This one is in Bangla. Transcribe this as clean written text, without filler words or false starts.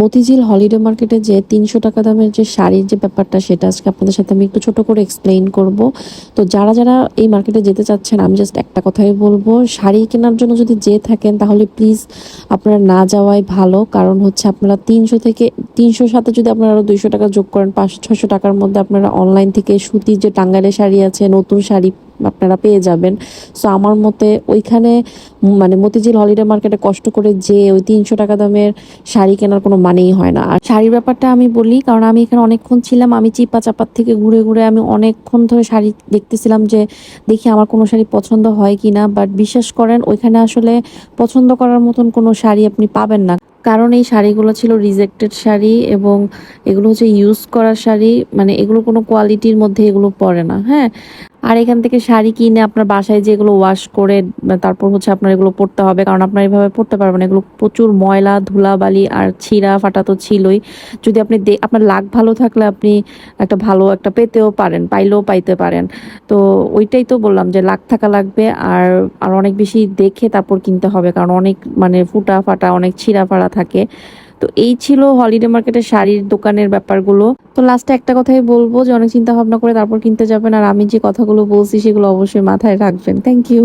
মতিঝিল হলিডে মার্কেটে যে ৩০০ টাকা দামের যে শাড়ির যে ব্যাপারটা, সেটা আজকে আপনাদের সাথে আমি একটু ছোট করে এক্সপ্লেইন করব। তো যারা যারা এই মার্কেটে যেতে চাচ্ছেন, আমি জাস্ট একটা কথাই বলবো, শাড়ি কেনার জন্য যদি যেয়ে থাকেন তাহলে প্লিজ আপনারা না যাওয়াই ভালো। কারণ হচ্ছে আপনারা ৩০০ সাথে যদি আপনারা আরো ২০০ টাকা যোগ করেন, ৫০০-৬০০ টাকার মধ্যে আপনারা অনলাইন থেকে সুতির যে টাঙ্গাইলের শাড়ি আছে, নতুন শাড়ি আপনারা পেয়ে যাবেন। সো আমার মতে ওইখানে মানে মতিঝিল হলিডে মার্কেটে কষ্ট করে যে ওই ৩০০ টাকা দামের শাড়ি কেনার কোনো মানেই হয় না। আর শাড়ির ব্যাপারটা আমি বলি, কারণ আমি এখানে অনেকক্ষণ ছিলাম, আমি চিপা চাপার থেকে ঘুরে ঘুরে আমি অনেকক্ষণ ধরে শাড়ি দেখতেছিলাম যে দেখি আমার কোনো শাড়ি পছন্দ হয় কিনা। বাট বিশ্বাস করেন, ওইখানে আসলে পছন্দ করার মতন কোনো শাড়ি আপনি পাবেন না। কারণ এই শাড়িগুলো ছিল রিজেক্টেড শাড়ি, এবং এগুলো হচ্ছে ইউজ করা শাড়ি, মানে এগুলো কোনো কোয়ালিটির মধ্যে এগুলো পড়ে না। হ্যাঁ, আর এখান থেকে শাড়ি কিনে আপনার বাসায় যে এগুলো ওয়াশ করে তারপর হচ্ছে আপনার এগুলো পরতে হবে, কারণ আপনার এভাবে পরতে পারবেন না। এগুলো প্রচুর ময়লা ধুলাবালি আর ছিঁড়া ফাটা তো ছিলই। যদি আপনি আপনার লাক ভালো থাকলে আপনি একটা ভালো একটা পেতেও পারেন, পাইলেও পাইতে পারেন। তো ওইটাই তো বললাম যে লাক থাকা লাগবে, আর আর অনেক বেশি দেখে তারপর কিনতে হবে, কারণ অনেক মানে ফুটা ফাটা অনেক ছিঁড়া ফাড়া থাকে। তো এই ছিল হলিডে মার্কেটের শাড়ির দোকানের ব্যাপারগুলো। তো লাস্টে একটা কথাই বলবো যে অনেক চিন্তা ভাবনা করে তারপর কিনতে যাবেন, আর আমি যে কথাগুলো বলছি সেগুলো অবশ্যই মাথায় রাখবেন। Thank you.